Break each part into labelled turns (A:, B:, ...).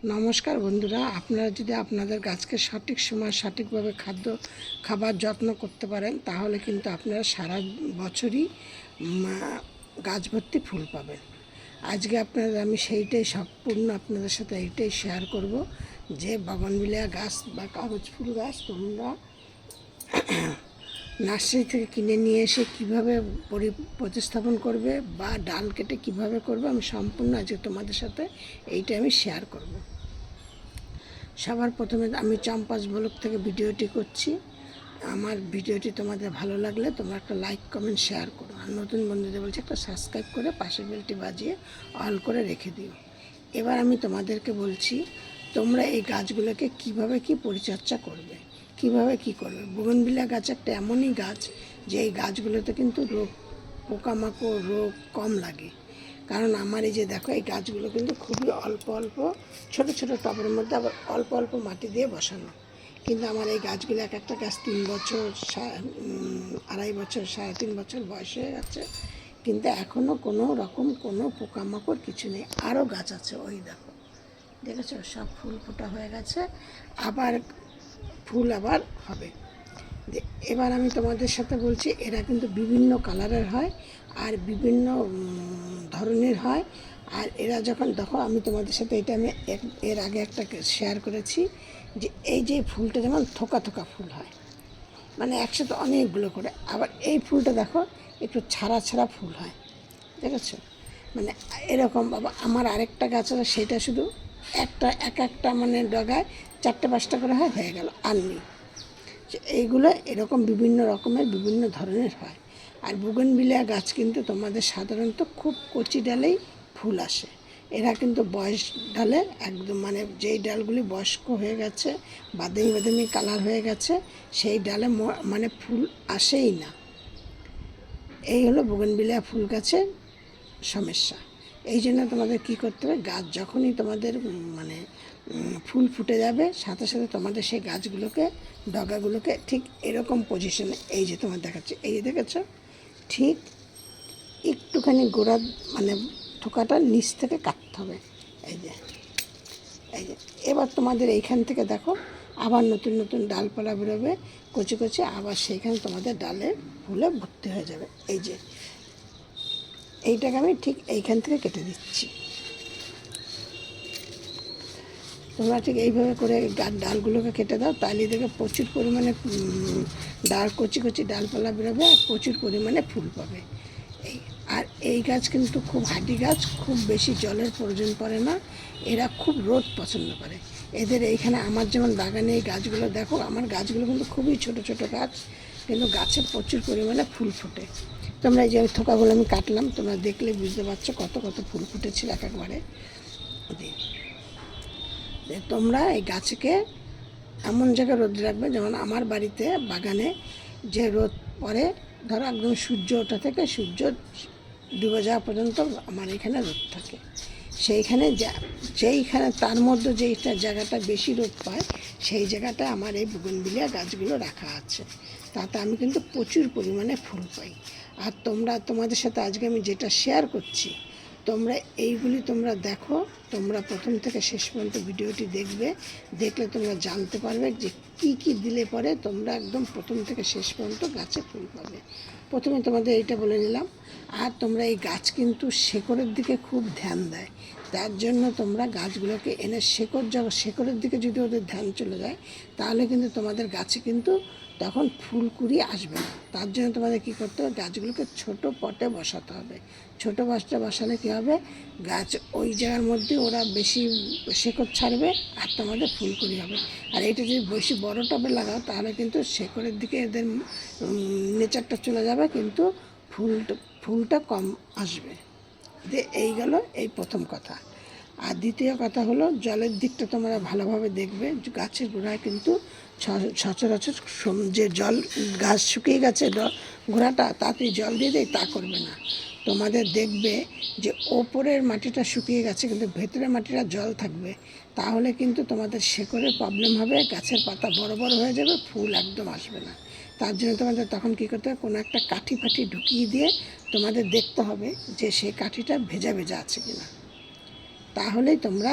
A: নমস্কার বন্ধুরা, আপনারা যদি আপনাদের গাছকে সঠিক সময় সঠিকভাবে খাবার যত্ন করতে পারেন তাহলে কিন্তু আপনারা সারা বছরই গাছ ভর্তি ফুল পাবেন। আজকে আমি সেইটাই সম্পূর্ণ আপনাদের সাথে এইটাই শেয়ার করব যে বাগানবিলাস গাছ বা কাগজ ফুল গাছ তোমরা নার্সারি থেকে কিনে নিয়ে এসে কীভাবে প্রতিস্থাপন করবে বা ডাল কেটে কীভাবে করবে, আমি সম্পূর্ণ আজকে তোমাদের সাথে এইটা আমি শেয়ার করব। সবার প্রথমে আমি চম্পাস ব্লগ থেকে ভিডিওটি করছি। আমার ভিডিওটি তোমাদের ভালো লাগলে তোমরা একটা লাইক কমেন্ট শেয়ার করো, আর নতুন বন্ধুদের বলছি একটা সাবস্ক্রাইব করে পাশের বেলটি বাজিয়ে অল করে রেখে দিও। এবার আমি তোমাদেরকে বলছি তোমরা এই গাছগুলোকে কিভাবে কি পরিচর্যা করবে, কিভাবে কি করবে। বোগনভিলিয়া গাছ একটা এমনই গাছ যে এই গাছগুলোতে কিন্তু পোকামাকড় রোগ কম লাগে। কারণ আমার এই যে দেখো, এই গাছগুলো কিন্তু খুবই অল্প অল্প ছোট ছোট টবের মধ্যে আবার অল্প অল্প মাটি দিয়ে বসানো। কিন্তু আমার এই গাছগুলো এক একটা গাছ 3 বছর, 2.5 বছর, 3.5 বছর বয়স হয়ে গেছে, কিন্তু এখনও কোনো রকম কোনো পোকামাকড় কিছু নেই। আরও গাছ আছে, ওই দেখো, দেখেছো সব ফুল ফোটা হয়ে গেছে, আবার ফুল আবার হবে। এবার আমি তোমাদের সাথে বলছি, এরা কিন্তু বিভিন্ন কালারের হয় আর বিভিন্ন ধরনের হয়। আর এরা যখন দেখো, আমি তোমাদের সাথে এটা আমি এর আগে একটা শেয়ার করেছি যে এই যে ফুলটা যেমন থোকা থোকা ফুল হয়, মানে একসাথে অনেকগুলো করে। আবার এই ফুলটা দেখো একটু ছাড়া ছাড়া ফুল হয়, দেখেছো? মানে এরকম। বাবা আমার আরেকটা গাছ আছে, সেটা শুধু একটা মানে ডগায় 4-5টা করে হয়, হয়ে গেল, আর নেই। এইগুলো এরকম বিভিন্ন রকমের বিভিন্ন ধরনের হয়। আর বুগেনভিলিয়া গাছ কিন্তু তোমাদের সাধারণত খুব কচি ডালেই ফুল আসে। এরা কিন্তু বয়স ডালে একদম, মানে যেই ডালগুলি বয়স্ক হয়ে গেছে, বাদামি বাদামি কালার হয়ে গেছে, সেই ডালে মানে ফুল আসেই না। এই হলো বুগেনভিলিয়া ফুল গাছের সমস্যা। এই জন্য তোমাদের কী করতে হবে, গাছ যখনই তোমাদের মানে ফুল ফুটে যাবে, সাথে সাথে তোমাদের সেই গাছগুলোকে, ডগাগুলোকে ঠিক এরকম পজিশনে, এই যে তোমার দেখাচ্ছে, এই যে দেখেছো, ঠিক একটুখানি গোড়া মানে থোকাটা নিচ থেকে কাটতে হবে। এই যে এই যে এবার তোমাদের এইখান থেকে দেখো আবার নতুন নতুন ডালপালা বেরোবে কচি কচি, আবার সেইখানে তোমাদের ডালে ফুলে ভর্তি হয়ে যাবে। এই যে এইটাকে আমি ঠিক এইখান থেকে কেটে দিচ্ছি। তোমরা ঠিক এইভাবে করে ডালগুলোকে কেটে দাও, তাহলে দেখে প্রচুর পরিমাণে ডাল, কচি কচি ডালপালা বেরোবে আর প্রচুর পরিমাণে ফুল পাবে। আর এই গাছ কিন্তু খুব হাঁটি গাছ, খুব বেশি জলের প্রয়োজন পড়ে না, এরা খুব রোদ পছন্দ করে। এদের এইখানে আমার যেমন বাগানে এই গাছগুলো দেখো, আমার গাছগুলো কিন্তু খুবই ছোট ছোট গাছ, কিন্তু গাছে প্রচুর পরিমাণে ফুল ফোটে। তোমরা এই যে থোকাগুলো আমি কাটলাম, তোমরা দেখলে বুঝতে পারছো কত কত ফুল ফুটেছিল এক একবারে। তোমরা এই গাছকে এমন জায়গায় রোদ রাখবে, যেমন আমার বাড়িতে বাগানে যে রোদ পড়ে, ধরো একদম সূর্য ওঠা থেকে সূর্য ডুবে যাওয়া পর্যন্ত আমার এখানে রোদ থাকে। যেইখানে তার মধ্যে যেইটা জায়গাটা বেশি রোদ পায়, সেই জায়গাটা আমার এই বুগেনভিলিয়া গাছগুলো রাখা আছে। তাতে আমি কিন্তু প্রচুর পরিমাণে ফুল পাই। আর তোমাদের সাথে আজকে আমি যেটা শেয়ার করছি, তোমরা এইগুলি তোমরা দেখো, তোমরা প্রথম থেকে শেষ পর্যন্ত ভিডিওটি দেখবে, দেখলে তোমরা জানতে পারবে যে কি কি দিলে পরে তোমরা একদম প্রথম থেকে শেষ পর্যন্ত গাছে ফুল পাবে। প্রথমে তোমাদের এইটা বলে নিলাম। আর তোমরা এই গাছ কিন্তু শেকড়ের দিকে খুব ধ্যান দেয়, তার জন্য তোমরা গাছগুলোকে এনে শেকড়ের দিকে যদি ওদের ধ্যান চলে যায়, তাহলে কিন্তু তোমাদের গাছে কিন্তু তখন ফুলকুড়ি আসবে না। তার জন্য তোমাদের কী করতে হবে, গাছগুলোকে ছোট পটে বসাতে হবে। ছোটো পটে বসালে কী হবে, গাছ ওই জায়গার মধ্যে ওরা বেশি শেকড় ছাড়বে আর তোমাদের ফুলকুড়ি হবে। আর এইটা যদি বেশি বড় টবে লাগাও, তাহলে কিন্তু শেকড়ের দিকে এদের নেচারটা চলে যাবে, কিন্তু ফুলটা কম আসবে। এই গেল এই প্রথম কথা। আর দ্বিতীয় কথা হলো, জলের দিকটা তোমরা ভালোভাবে দেখবে। গাছের গোড়ায় কিন্তু সচরাচর যে জল, গাছ শুকিয়ে গেছে গোড়াটা, তাতে জল দিয়ে দেয়, তা করবে না। তোমাদের দেখবে যে ওপরের মাটিটা শুকিয়ে গেছে কিন্তু ভেতরের মাটিটা জল থাকবে, তাহলে কিন্তু তোমাদের শেকড়ের প্রবলেম হবে, গাছের পাতা বড় বড় হয়ে যাবে, ফুল একদম আসবে না। তার জন্য তোমাদের তখন কী করতে হবে, কোনো একটা কাঠি ফাঠি ঢুকিয়ে দিয়ে তোমাদের দেখতে হবে যে সেই কাঠিটা ভেজা ভেজা আছে কিনা। তাহলেই তোমরা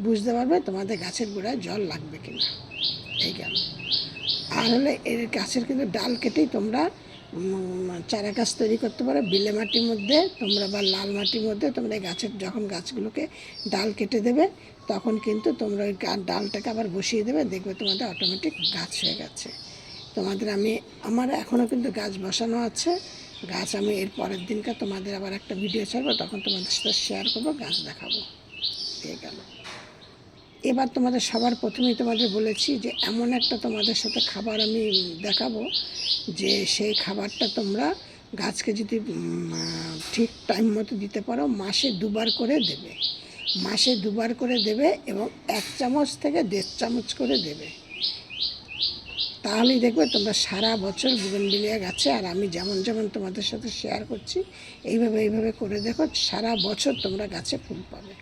A: বুঝতে পারবে তোমাদের গাছের গোড়ায় জল লাগবে কিনা। এই গেল। আর হলে এর গাছের কিন্তু ডাল কেটেই তোমরা চারা গাছ তৈরি করতে পারো। বিলে মাটির মধ্যে তোমরা বা লাল মাটির মধ্যে তোমরা এই গাছের যখন গাছগুলোকে ডাল কেটে দেবে তখন কিন্তু তোমরা ওই ডালটাকে আবার বসিয়ে দেবে, দেখবে তোমাদের অটোমেটিক গাছ হয়ে গেছে। তোমাদের আমার এখনও কিন্তু গাছ বসানো আছে। গাছ আমি এর পরের দিনকে তোমাদের আবার একটা ভিডিও ছাড়বো, তখন তোমাদের সাথে শেয়ার করবো, গাছ দেখাবো। হয়ে গেল। এবার তোমাদের সবার প্রথমেই তোমাদের বলেছি যে এমন একটা তোমাদের সাথে খাবার আমি দেখাবো যে সেই খাবারটা তোমরা গাছকে যদি ঠিক টাইম মতো দিতে পারো মাসে 2বার করে দেবে। মাসে 2বার করে দেবে এবং 1 চামচ থেকে 1.5 চামচ করে দেবে। তাহলেই দেখবে তোমরা সারা বছর বুগেনভিলিয়া গাছে, আর আমি যেমন যেমন তোমাদের সাথে শেয়ার করছি এইভাবে করে দেখো, সারা বছর তোমরা গাছে ফুল পাবে।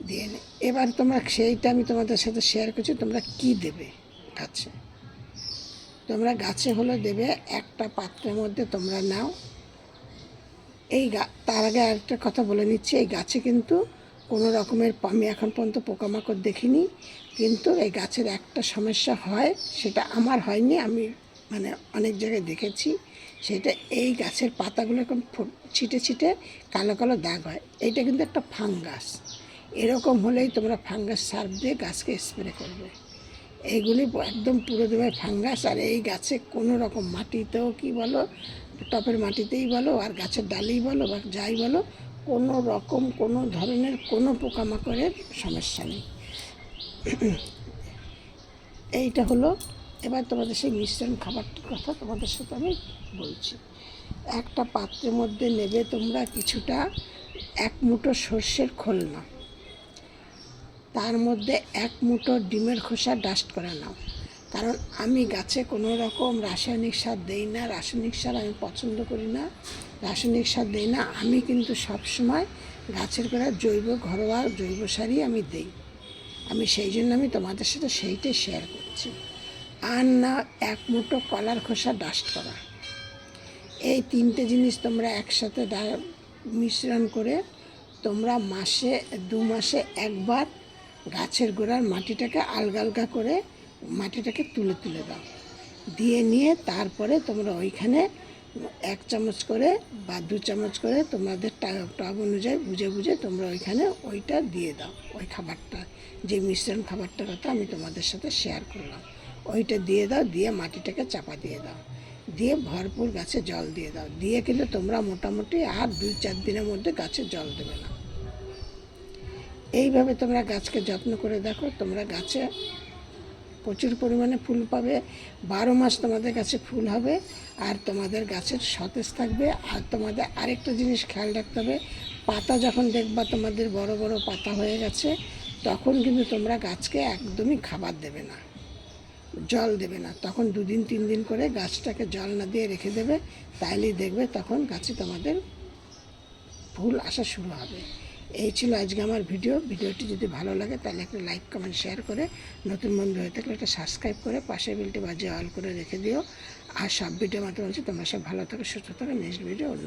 A: দিয়ে এবার তোমরা সেইটা আমি তোমাদের সাথে শেয়ার করছি তোমরা কি দেবে গাছে। তোমরা গাছে হলো দেবে একটা পাত্রের মধ্যে তোমরা নাও তার আগে আরেকটা কথা বলে নিচ্ছি, এই গাছে কিন্তু কোনো রকমের আমি এখন পর্যন্ত পোকামাকড় দেখিনি, কিন্তু এই গাছের একটা সমস্যা হয়, সেটা আমার হয়নি, আমি অনেক জায়গায় দেখেছি, সেটা এই গাছের পাতাগুলো এরকম ছিটে ছিটে কালো কালো দাগ হয়। এইটা কিন্তু একটা ফাঙ্গাস। এরকম হলেই তোমরা ফাঙ্গাস সার্ফ দিয়ে গাছকে স্প্রে করবে। এইগুলি একদম পুরো দেবে ফাঙ্গাস। আর এই গাছে কোনো রকম মাটিতেও কি বলো, টপের মাটিতেই বলো আর গাছের ডালেই বলো বা যাই বলো, কোনো রকম কোনো ধরনের কোনো পোকামাকড়ের সমস্যা নেই। এইটা হলো। এবার তোমাদের সেই মিশ্রণ খাবারটির কথা তোমাদের সাথে আমি বলছি। একটা পাত্রের মধ্যে নেবে তোমরা কিছুটা 1 মুঠো সর্ষের খোল নাও, তার মধ্যে 1 মুঠো ডিমের খোসা ডাস্ট করে নাও। কারণ আমি গাছে কোনো রকম রাসায়নিক সার দেই না, রাসায়নিক সার আমি পছন্দ করি না, রাসায়নিক সার দেই না। আমি কিন্তু সবসময় গাছের গোড়ায় ঘরোয়া জৈব সারই আমি দিই। আমি সেই জন্য আমি তোমাদের সাথে সেইটাই শেয়ার করছি। আর না 1 মুঠো কলার খোসা ডাস্ট করা। এই 3টে জিনিস তোমরা একসাথে মিশ্রণ করে তোমরা 2 মাসে একবার গাছের গোড়ার মাটিটাকে আলগা করে মাটিটাকে তুলে দাও। দিয়ে নিয়ে তারপরে তোমরা ওইখানে 1 চামচ করে বা 2 চামচ করে তোমাদের টব অনুযায়ী বুঝে তোমরা ওইখানে ওইটা দিয়ে দাও। ওই খাবারটা, যে মিশ্রণ খাবারটার কথা আমি তোমাদের সাথে শেয়ার করলাম, ওইটা দিয়ে দাও। দিয়ে মাটিটাকে চাপা দিয়ে দাও, দিয়ে ভরপুর গাছে জল দিয়ে দাও। দিয়ে কিন্তু তোমরা মোটামুটি আর 2-4 দিনের মধ্যে গাছে জল দেবে না। এইভাবে তোমরা গাছকে যত্ন করে দেখো, তোমরা গাছে প্রচুর পরিমাণে ফুল পাবে। 12 মাস তোমাদের গাছে ফুল হবে আর তোমাদের গাছের সতেজ থাকবে। আর তোমাদের আরেকটা জিনিস খেয়াল রাখতে হবে, পাতা যখন দেখবা তোমাদের বড় বড় পাতা হয়ে গেছে তখন কিন্তু তোমরা গাছকে একদমই খাবার দেবে না, জল দেবে না। তখন 2 দিন 3 দিন করে গাছটাকে জল না দিয়ে রেখে দেবে, তাইলেই দেখবে তখন গাছে তোমাদের ফুল আসা শুরু হবে। এই ছিল আজকে আমার ভিডিওটি যদি ভালো লাগে তাহলে একটা লাইক কমেন্ট শেয়ার করে, নতুন বন্ধু হয়ে থাকলে একটা সাবস্ক্রাইব করে পাশে বেলটি বাজিয়ে অল করে রেখে দিও। আর সব ভিডিও মাত্র বলছি তোমরা সব ভালো থাকো, সুস্থ থাকো। নেক্সট ভিডিও অন্য